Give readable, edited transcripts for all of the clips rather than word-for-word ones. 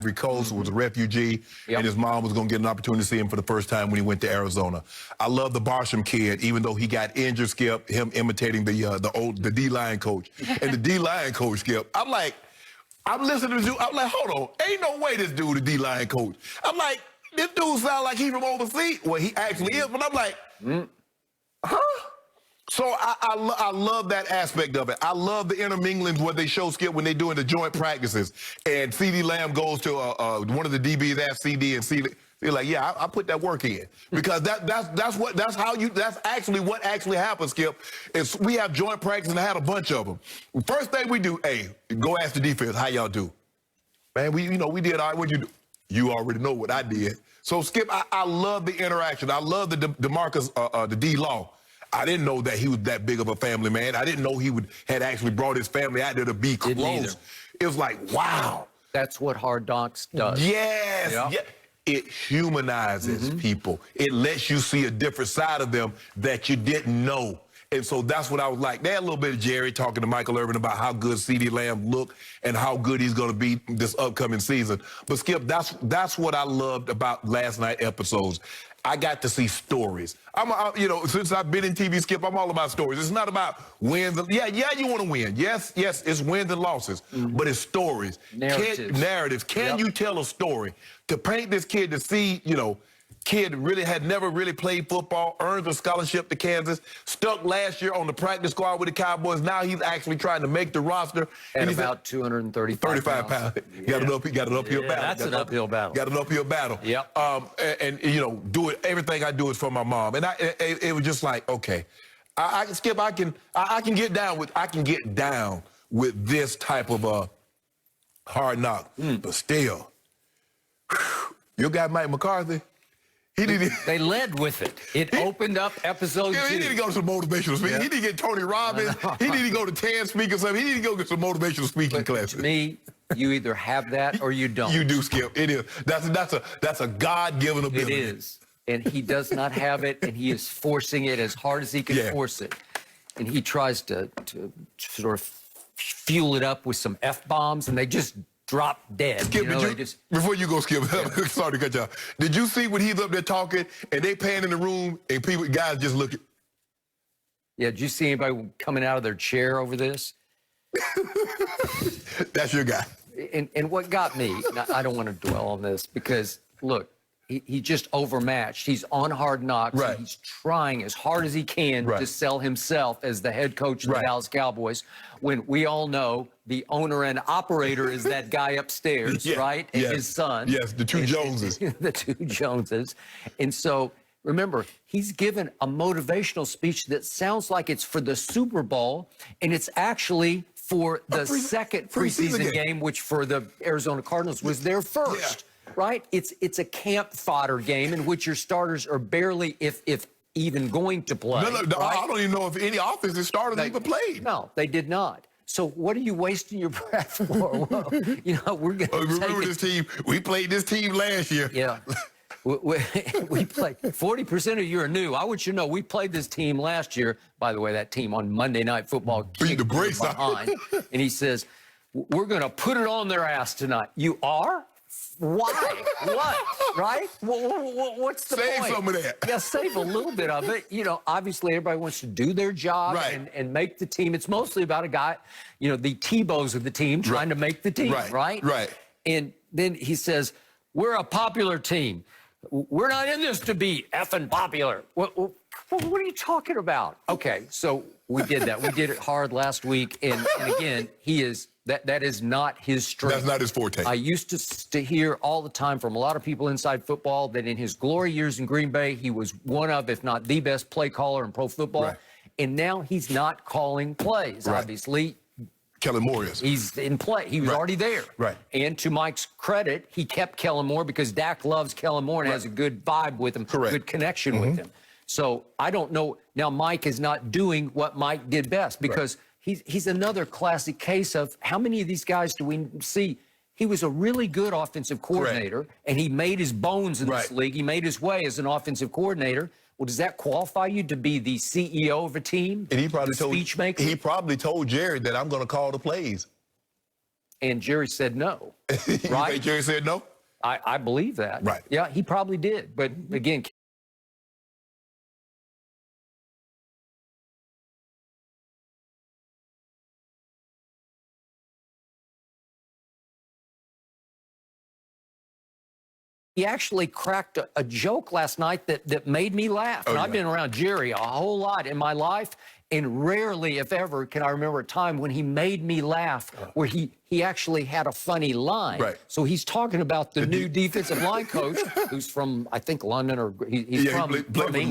Ivory Coast, was a refugee, and his mom was going to get an opportunity to see him for the first time when he went to Arizona. I love the Barsham kid, even though he got injured, Skip, him imitating the D-line coach. And the D-line coach, Skip, I'm listening to this dude, I'm like, hold on, ain't no way this dude a D-line coach. I'm like, this dude sound like he from overseas. Well, he actually is, but I'm like, huh? So I love that aspect of it. I love the interminglings what they show, Skip, when they're doing the joint practices. And CeeDee Lamb goes to one of the DBs ask CD, and CD, they're like, yeah, I put that work in. Because that's actually what happens, Skip. Is we have joint practice, and I had a bunch of them. First thing we do, hey, go ask the defense, how y'all do? Man, we did all right. What'd you do? You already know what I did. So, Skip, I love the interaction. I love the DeMarcus, the D-Law. I didn't know that he was that big of a family man. I didn't know he had actually brought his family out there to be close. It was like, wow. That's what Hard Knocks does. Yes. Yep. Yeah. It humanizes people. It lets you see a different side of them that you didn't know. And so that's what I was like. They had a little bit of Jerry talking to Michael Irvin about how good CeeDee Lamb looked and how good he's going to be this upcoming season. But, Skip, that's what I loved about last night episodes. I got to see stories. Since I've been in TV, Skip, I'm all about stories. It's not about wins. Yeah, you want to win. Yes, it's wins and losses. But it's stories. Narratives. Can you tell a story? To paint this kid to see, kid really had never really played football, earned a scholarship to Kansas, stuck last year on the practice squad with the Cowboys. Now he's actually trying to make the roster. And about 235 pounds. He got an uphill battle. That's an uphill battle. Got an uphill battle. Yep. Do it. Everything I do is for my mom. And it was just like, okay, Skip, I can get down with this type of hard knock. But still, your guy Mike McCarthy. They led with it. It opened up episode 2. He need to go to some motivational speaking. He need to get Tony Robbins. He need to go to 10 speakers. He need to go get some motivational speaking classes. To me, you either have that or you don't. You do, Skip. It is. That's a God-given ability. It is. And he does not have it, and he is forcing it as hard as he can force it. And he tries to sort of fuel it up with some F-bombs, and they just drop dead. Skip, before you go, Skip, sorry to cut you off. Did you see when he's up there talking and they pan in the room and guys just looking? Yeah, did you see anybody coming out of their chair over this? That's your guy. And what got me, now, I don't want to dwell on this because, look, he just overmatched. He's on Hard Knocks. Right. He's trying as hard as he can to sell himself as the head coach of the Dallas Cowboys, when we all know the owner and operator is that guy upstairs, right? And his son. Yes, the two Joneses. The two Joneses. And so, remember, he's given a motivational speech that sounds like it's for the Super Bowl, and it's actually for the second preseason game, which for the Arizona Cardinals was their first. Right? It's a camp fodder game in which your starters are barely, if even going to play. No, I don't even know if any offensive starters even played. No, they did not. So what are you wasting your breath for? Well, we're going to remember this team. We played this team last year. Yeah. We played. 40% of you are new. I want you to know we played this team last year. By the way, that team on Monday Night Football beat the brakes behind. And he says, we're going to put it on their ass tonight. You are? Why? What? Right? What's the point? Save some of that. Yeah, save a little bit of it. Obviously everybody wants to do their job and make the team. It's mostly about a guy, the Tebows of the team trying to make the team, right? Right. And then he says, we're a popular team. We're not in this to be effing popular. What are you talking about? Okay, so we did that. We did it hard last week. And again, that is not his strength. That's not his forte. I used to hear all the time from a lot of people inside football that in his glory years in Green Bay, he was one of, if not the best play caller in pro football. Right. And now he's not calling plays, obviously. Kellen Moore is. He's in play. He was already there. Right. And to Mike's credit, he kept Kellen Moore because Dak loves Kellen Moore and has a good vibe with him, good connection with him. So I don't know. Now Mike is not doing what Mike did best because he's another classic case of how many of these guys do we see? He was a really good offensive coordinator, and he made his bones in this league. He made his way as an offensive coordinator. Well, does that qualify you to be the CEO of a team? And he probably speech maker? He probably told Jared that I'm going to call the plays. And Jerry said no. You Right? think Jerry said no? I believe that. Right. Yeah, he probably did. But again, he actually cracked a joke last night that made me laugh. And I've been around Jerry a whole lot in my life, and rarely, if ever, can I remember a time when he made me laugh where he actually had a funny line. Right. So he's talking about the new defensive line coach, who's from, I think, London, or he's from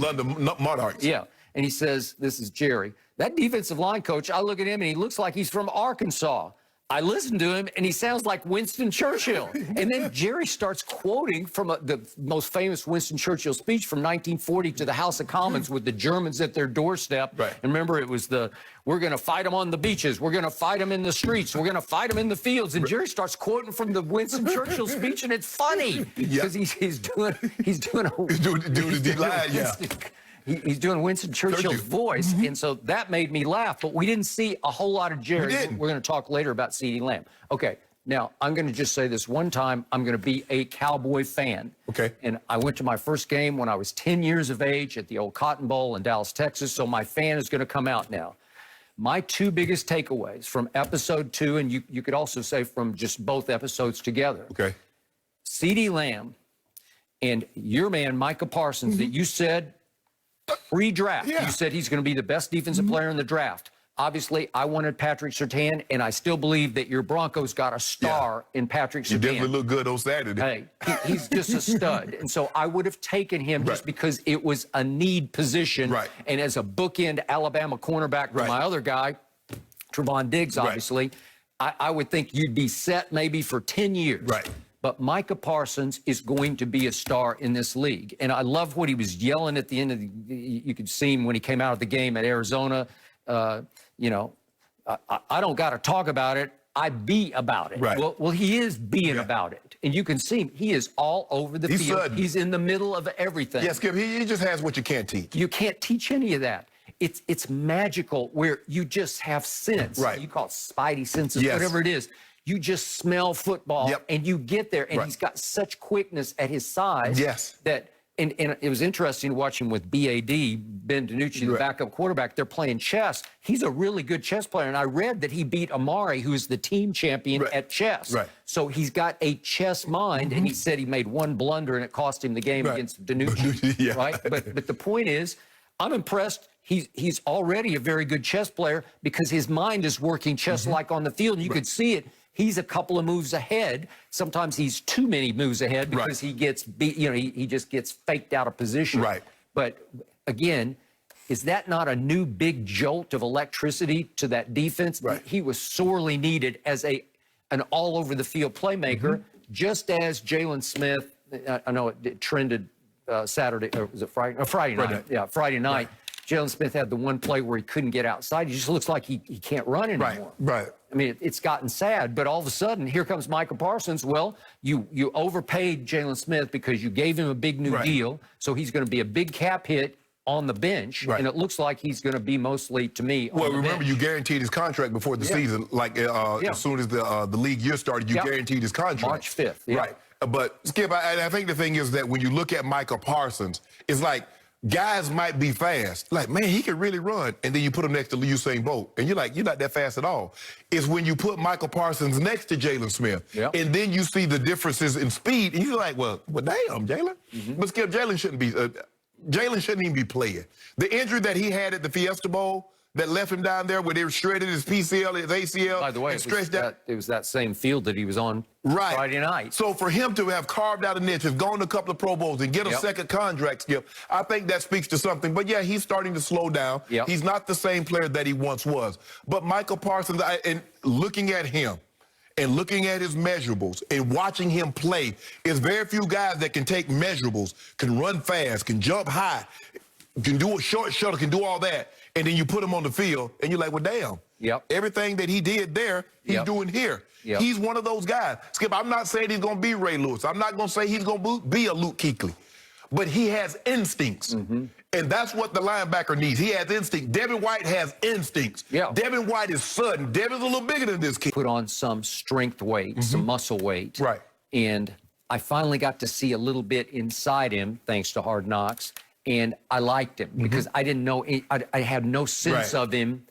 London Monarchs. Yeah. And he says, this is Jerry, that defensive line coach, I look at him and he looks like he's from Arkansas. I listen to him, and he sounds like Winston Churchill. And then Jerry starts quoting from the most famous Winston Churchill speech from 1940 to the House of Commons with the Germans at their doorstep. Right. And remember, it was we're going to fight them on the beaches. We're going to fight them in the streets. We're going to fight them in the fields. And Jerry starts quoting from the Winston Churchill speech, and it's funny because he's doing his D-line, yeah. He's doing Winston Churchill's voice, and so that made me laugh. But we didn't see a whole lot of Jerry. We're going to talk later about CeeDee Lamb. Okay, now I'm going to just say this one time. I'm going to be a Cowboy fan. Okay. And I went to my first game when I was 10 years of age at the old Cotton Bowl in Dallas, Texas, so my fan is going to come out now. My two biggest takeaways from episode 2, and you could also say from just both episodes together. Okay. CeeDee Lamb and your man, Micah Parsons, that you said pre-draft. Yeah. You said he's going to be the best defensive player in the draft. Obviously, I wanted Patrick Surtain, and I still believe that your Broncos got a star in Patrick Surtain. You definitely look good on Saturday. Hey, he's just a stud. And so I would have taken him just because it was a need position. Right. And as a bookend Alabama cornerback for my other guy, Trevon Diggs, obviously, I would think you'd be set maybe for 10 years. Right. But Micah Parsons is going to be a star in this league. And I love what he was yelling at the end of you could see him when he came out of the game at Arizona. You know, I don't got to talk about it. I be about it. Right. Well, he is being about it. And you can see him. He is all over the field. Sudden. He's in the middle of everything. Yes, Skip, he just has what you can't teach. You can't teach any of that. It's magical where you just have sense. Right. You call it spidey senses, whatever it is. You just smell football and you get there. And he's got such quickness at his size that and it was interesting to watch him with BAD, Ben DiNucci, the backup quarterback. They're playing chess. He's a really good chess player. And I read that he beat Amari, who is the team champion at chess. Right. So he's got a chess mind. And he said he made one blunder and it cost him the game against DiNucci. Right. But the point is, I'm impressed. He's already a very good chess player because his mind is working chess like on the field. And you could see it. He's a couple of moves ahead. Sometimes he's too many moves ahead because he gets beat, you know, he just gets faked out of position. Right. But again, is that not a new big jolt of electricity to that defense? Right. He was sorely needed as an all over the field playmaker, just as Jalen Smith. I know it trended Saturday, or was it Friday? Friday night. Yeah, Friday night. Jalen Smith had the one play where he couldn't get outside. He just looks like he can't run anymore. Right. I mean, it's gotten sad, but all of a sudden, here comes Micah Parsons. Well, you overpaid Jalen Smith because you gave him a big new deal, so he's going to be a big cap hit on the bench, and it looks like he's going to be mostly, to me, on the remember, bench. you guaranteed his contract before the season. Like, as soon as the league year started, you guaranteed his contract. March 5th. Right. But, Skip, I think the thing is that when you look at Micah Parsons, it's like, guys might be fast. Like, man, he can really run. And then you put him next to Usain Bolt. And you're like, you're not that fast at all. It's when you put Michael Parsons next to Jalen Smith. And then you see the differences in speed. And you're like, well damn, Jalen. But Skip, Jalen shouldn't even be playing. The injury that he had at the Fiesta Bowl that left him down there where they shredded his PCL, his ACL. By the way, it was that same field that he was on Friday night. So for him to have carved out a niche, have gone to a couple of Pro Bowls and get a second contract, Skip, I think that speaks to something. But yeah, he's starting to slow down. He's not the same player that he once was. But Michael Parsons, and looking at him and looking at his measurables and watching him play, is very few guys that can take measurables, can run fast, can jump high, can do a short shuttle, can do all that. And then you put him on the field, and you're like, well, damn. Everything that he did there, he's doing here. He's one of those guys. Skip, I'm not saying he's going to be Ray Lewis. I'm not going to say he's going to be a Luke Kuechly. but he has instincts. And that's what the linebacker needs. He has instinct. Devin White has instincts. Yeah. Devin White is sudden. Devin's a little bigger than this kid. Put on some strength weight, some muscle weight. Right. And I finally got to see a little bit inside him, thanks to Hard Knocks. And I liked him because I didn't know, I had no sense of him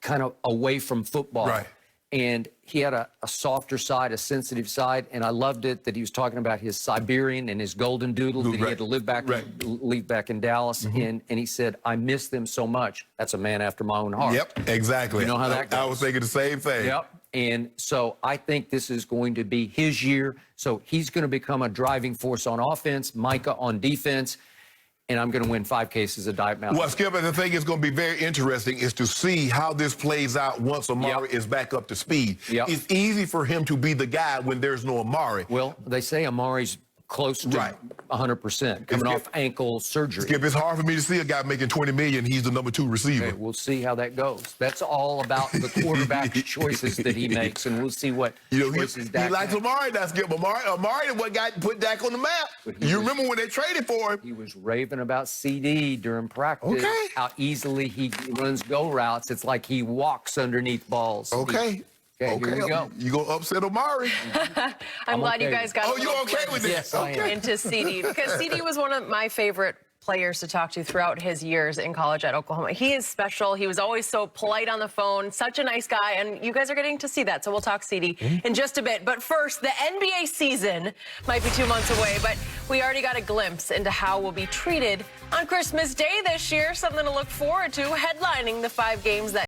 kind of away from football. Right. And he had a softer side, a sensitive side, and I loved it that he was talking about his Siberian and his golden doodle that he had to live back, leave back in Dallas. And he said, I miss them so much. That's a man after my own heart. Yep, exactly. You know how that goes. I was thinking the same thing. Yep. And so I think this is going to be his year. So he's going to become a driving force on offense, Micah on defense. And I'm going to win 5 cases of Diet Mountain. Well, Skip, the thing is going to be very interesting is to see how this plays out once Amari is back up to speed. It's easy for him to be the guy when there's no Amari. Well, they say Amari's close to 100%, coming off ankle surgery. Skip, it's hard for me to see a guy making $20 million. He's the number 2 receiver. Okay, we'll see how that goes. That's all about the quarterback's choices that he makes, and we'll see what choices Dak he likes makes. Amari. That's Skip. Amari what got put Dak on the map. You remember when they traded for him? He was raving about CD during practice, how easily he runs go routes. It's like he walks underneath balls. Okay, here we go. You gonna upset Amari? I'm glad you guys got you okay with this? Yes, I am. into CD because CD was one of my favorite players to talk to throughout his years in college at Oklahoma. He is special. He was always so polite on the phone, such a nice guy, and you guys are getting to see that, so we'll talk CD in just a bit. But first, the NBA season might be 2 months away, but we already got a glimpse into how we'll be treated on Christmas Day this year, something to look forward to, headlining the 5 games that